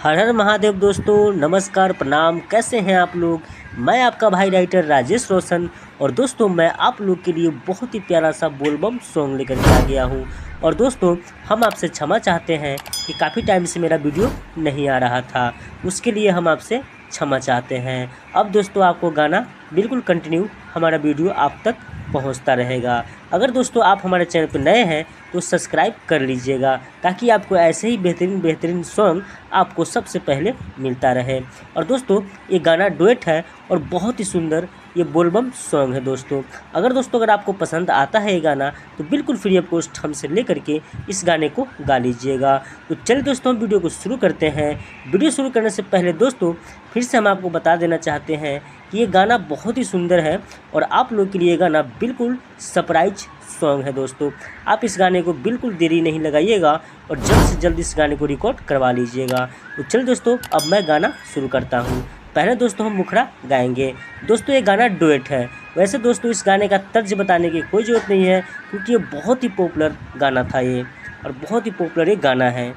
हर हर महादेव दोस्तों, नमस्कार प्रणाम। कैसे हैं आप लोग। मैं आपका भाई राइटर राजेश रोशन। और दोस्तों मैं आप लोग के लिए बहुत ही प्यारा सा बोलबम सॉन्ग लेकर के आ गया हूँ। और दोस्तों हम आपसे क्षमा चाहते हैं कि काफ़ी टाइम से मेरा वीडियो नहीं आ रहा था, उसके लिए हम आपसे क्षमा चाहते हैं। अब दोस्तों आपको गाना बिल्कुल कंटिन्यू हमारा वीडियो आप तक पहुंचता रहेगा। अगर दोस्तों आप हमारे चैनल पर नए हैं तो सब्सक्राइब कर लीजिएगा, ताकि आपको ऐसे ही बेहतरीन बेहतरीन सॉन्ग आपको सबसे पहले मिलता रहे। और दोस्तों ये गाना डुएट है और बहुत ही सुंदर ये बोलबम सॉन्ग है। दोस्तों अगर आपको पसंद आता है ये गाना तो बिल्कुल फ्री ऑफ कॉस्ट हमसे लेकर के इस गाने को गा लीजिएगा। तो चलिए दोस्तों हम वीडियो को शुरू करते हैं। वीडियो शुरू करने से पहले दोस्तों फिर से हम आपको बता देना चाहते हैं कि ये गाना बहुत ही सुंदर है और आप लोग के लिए ये गाना बिल्कुल सरप्राइज सॉन्ग है। दोस्तों आप इस गाने को बिल्कुल देरी नहीं लगाइएगा और जल्द से जल्द इस गाने को रिकॉर्ड करवा लीजिएगा। तो चलिए दोस्तों अब मैं गाना शुरू करता हूँ। पहले दोस्तों हम मुखड़ा गाएंगे। दोस्तों ये गाना डुएट है। वैसे दोस्तों इस गाने का तर्ज बताने की कोई ज़रूरत नहीं है, क्योंकि ये बहुत ही पॉपुलर गाना था ये, और बहुत ही पॉपुलर ये गाना है।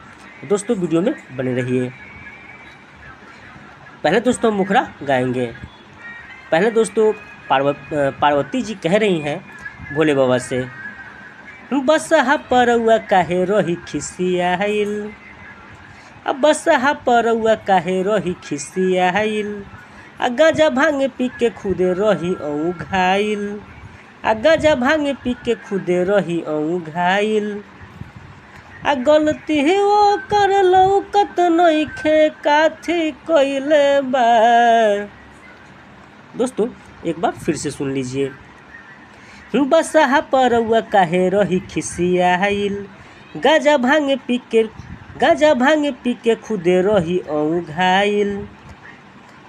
दोस्तों वीडियो में बने रहिए। पहले दोस्तों हम मुखड़ा गाएंगे। पहले दोस्तों पार्वती जी कह रही हैं भोले बाबा से, बसहा परौआ काहे रही खिसियाइल, अब बसहा परौआ काहे रही खिसियाइल, आ गांजा भांगे पी के खुदे रही औघाइल, आ गांजा भांगे पी के खुदे रही औघाइल, आ गलती वो कर लौकत नइखे काथी कइले बा। दोस्तों एक बार फिर से सुन लीजिए। बसहा परौआ काहे रही खिसियाइल, गांजा भांगे पी के खुदे रही औघाइल,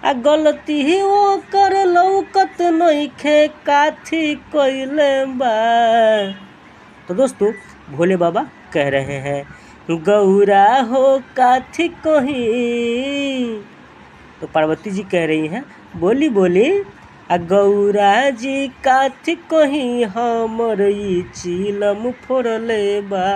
आ गलती वो कर लौकत नइखे काथी कइले बा। तो दोस्तों भोले बाबा कह रहे हैं, गौरा हो काथी कहीं। तो पार्वती जी कह रही हैं, बोली बोली, आ गौरा जी काथी कहीं हमर ई चिलम फोड़ले बा,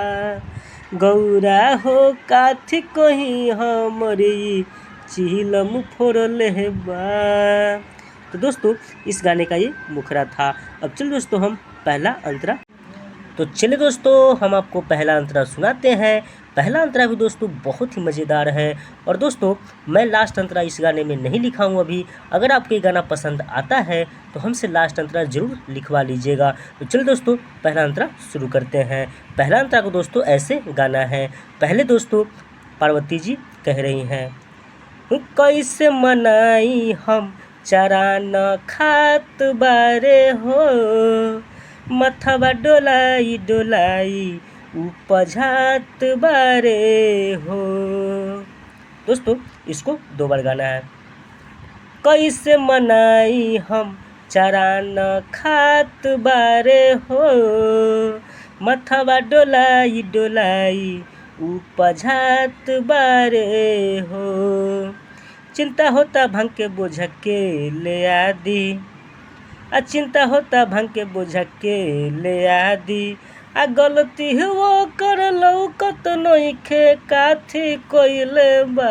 गौरा हो काथी कहीं हमर ई चिलम फोड़ले बा। तो दोस्तों इस गाने का ये मुखड़ा था। अब चलिए दोस्तों हम पहला अंतरा, तो चलिए दोस्तों हम आपको पहला अंतरा सुनाते हैं। पहला अंतरा भी दोस्तों बहुत ही मज़ेदार है। और दोस्तों मैं लास्ट अंतरा इस गाने में नहीं लिखा हूँ अभी। अगर आपको ये गाना पसंद आता है तो हमसे लास्ट अंतरा ज़रूर लिखवा लीजिएगा। तो चलिए दोस्तों पहला अंतरा शुरू करते हैं। पहला अंतरा को दोस्तों ऐसे गाना है। पहले दोस्तों पार्वती जी कह रही हैं, कैसे मनाई हम चरान खात बारे हो, मथवा डोलाई डोलाई उपझात बारे हो। दोस्तों इसको दो बार गाना है। कैसे मनाई हम चरान खात बारे हो, मथवा डोलाई डोलाई उपझात बारे हो, चिंता होता भांग के बोझ के ले आदि, चिंता होता भांग के बोझ के ले आदि, आ गलती वो कर लौकत नइखे काथी कइले बा।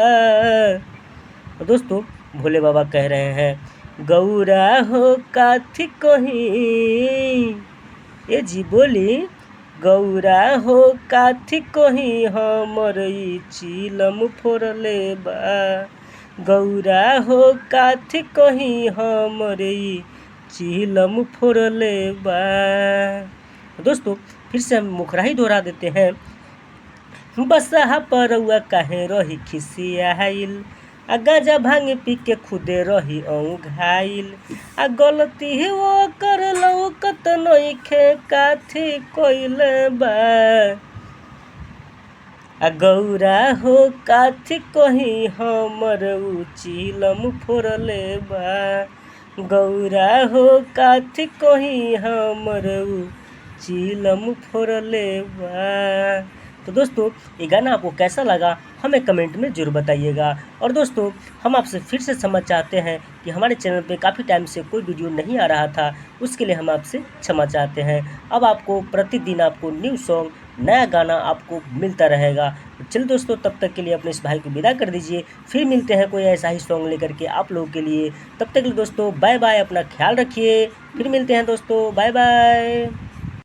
दोस्तों भोले बाबा कह रहे हैं, गौरा हो काथी कहीं, ये जी बोली, गौरा हो काथी कहीं हमर ई चिलम फोड़ले बा, गौरा हो काथी कहीं हमर ई चिलम फोड़ले बा। दोस्तों फिर से हम मुखड़ा ही दोहरा देते हैं। बसहा परौआ काहे रही खिसियाइल, आ गांजा भांगे पी के खुदे रही औघाइल, आ गलती वो कर लौकत नइखे काथी कइले बा, आ गौरा हो काथी कहीं हमर उ चिलम फोड़ले बा, गौरा हो काथी कहीं हमर उ चिलम फोड़ले बा। तो दोस्तों ये गाना आपको कैसा लगा हमें कमेंट में ज़रूर बताइएगा। और दोस्तों हम आपसे फिर से क्षमा चाहते हैं कि हमारे चैनल पे काफ़ी टाइम से कोई वीडियो नहीं आ रहा था, उसके लिए हम आपसे क्षमा चाहते हैं। अब आपको प्रतिदिन आपको न्यू सॉन्ग नया गाना आपको मिलता रहेगा। चलिए दोस्तों, तब तक के लिए अपने इस भाई को विदा कर दीजिए, फिर मिलते हैं कोई ऐसा ही सॉन्ग लेकर के आप लोगों के लिए। तब तक के लिए दोस्तों बाय बाय, अपना ख्याल रखिए, फिर मिलते हैं दोस्तों, बाय बाय।